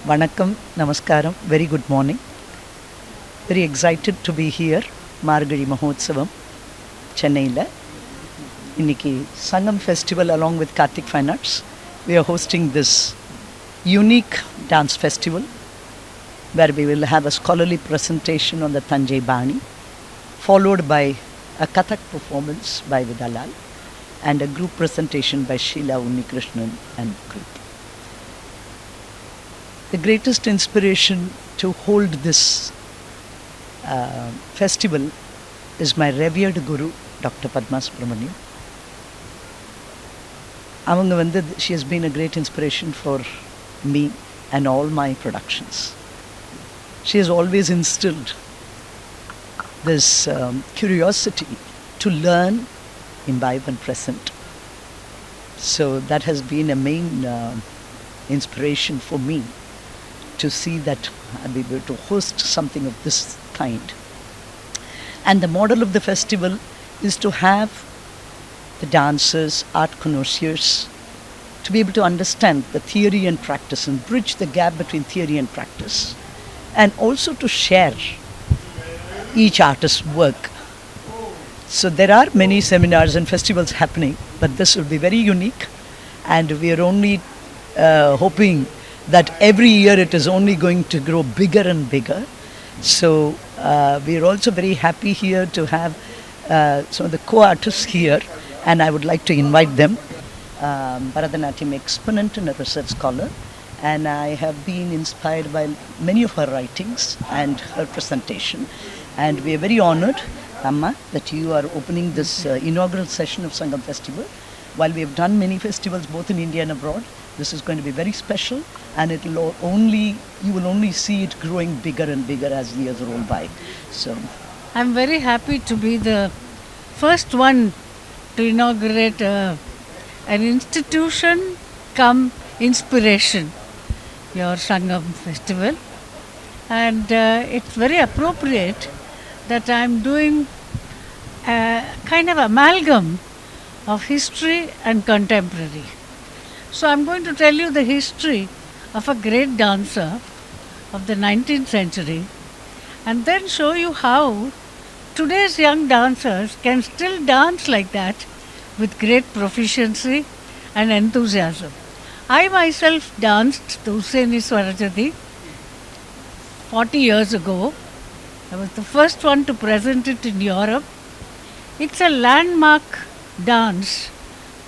Vanakkam, Namaskaram, very good morning. Very excited to be here, Margazhi Mahotsavam, Chennai. Inniki Sangam Festival along with Karthik Fine Arts. We are hosting this unique dance festival where we will have a scholarly presentation on the Tanjai Bani, followed by a Kathak performance by Vidalal and a group presentation by Sheila Unnikrishnan and group. The greatest inspiration to hold this festival is my revered guru, Dr. Padma Subramaniam. She has been a great inspiration for me and all my productions. She has always instilled this curiosity to learn, imbibe and present. So that has been a main inspiration for me to see that I'll be able to host something of this kind. And the model of the festival is to have the dancers, art connoisseurs, to be able to understand the theory and practice and bridge the gap between theory and practice, and also to share each artist's work. So there are many seminars and festivals happening, but this will be very unique, and we are only hoping that every year it is only going to grow bigger and bigger. So we are also very happy here to have some of the co-artists here, and I would like to invite them. Bharatanatyam exponent and a research scholar, and I have been inspired by many of her writings and her presentation, and we are very honored, Amma, that you are opening this inaugural session of Sangam Festival. While we have done many festivals both in India and abroad, this is going to be very special, and you will only see it growing bigger and bigger as the years roll by. So I'm very happy to be the first one to inaugurate an institution come inspiration, your Sangam Festival, and it's very appropriate that I'm doing a kind of amalgam of history and contemporary. So I'm going to tell you the history of a great dancer of the 19th century, and then show you how today's young dancers can still dance like that with great proficiency and enthusiasm. I myself danced the Hussaini Swarajadi 40 years ago. I was the first one to present it in Europe. It's a landmark dance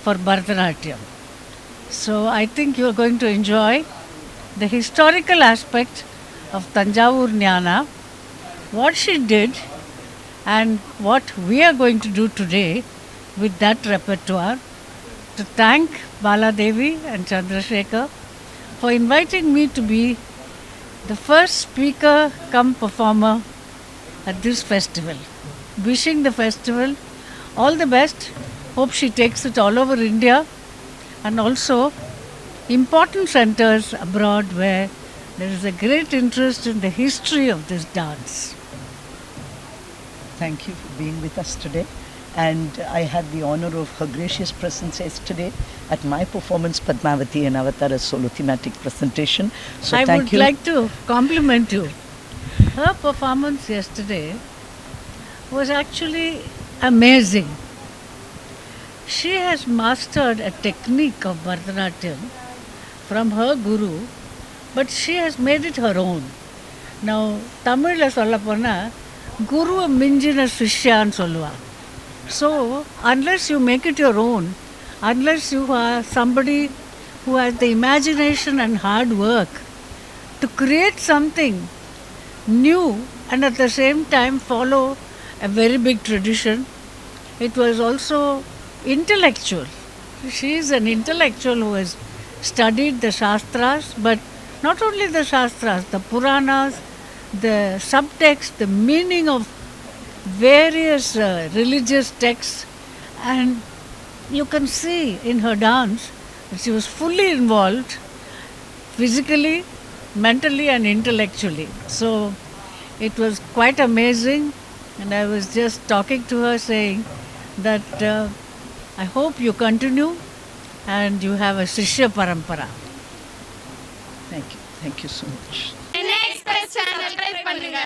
for Bharatanatyam. So I think you are going to enjoy the historical aspect of Tanjavur Jnana, what she did and what we are going to do today with that repertoire. To thank Baladevi and Chandrasekhar for inviting me to be the first speaker come performer at this festival. Wishing the festival all the best. Hope she takes it all over India, and also important centers abroad where there is a great interest in the history of this dance. thank you for being with us today. And I had the honor of her gracious presence yesterday at my performance, Padmavati and Avatara solo thematic presentation. So I thank would you. like to compliment you. Her performance yesterday was actually amazing. She has mastered a technique of Bharatanatyam from her guru, but she has made it her own. Now, Tamil sollapona guru minjina sishyan solluva. So, unless you make it your own, unless you are somebody who has the imagination and hard work to create something new and at the same time follow a very big tradition, it was also intellectual. She is an intellectual who has studied the Shastras, but not only the Shastras, the Puranas, the subtext, the meaning of various religious texts, and you can see in her dance that she was fully involved physically, mentally and intellectually. So it was quite amazing, and I was just talking to her saying that I hope you continue and you have a Shishya Parampara. Thank you. Thank you so much. Express channel try பண்ணுங்க.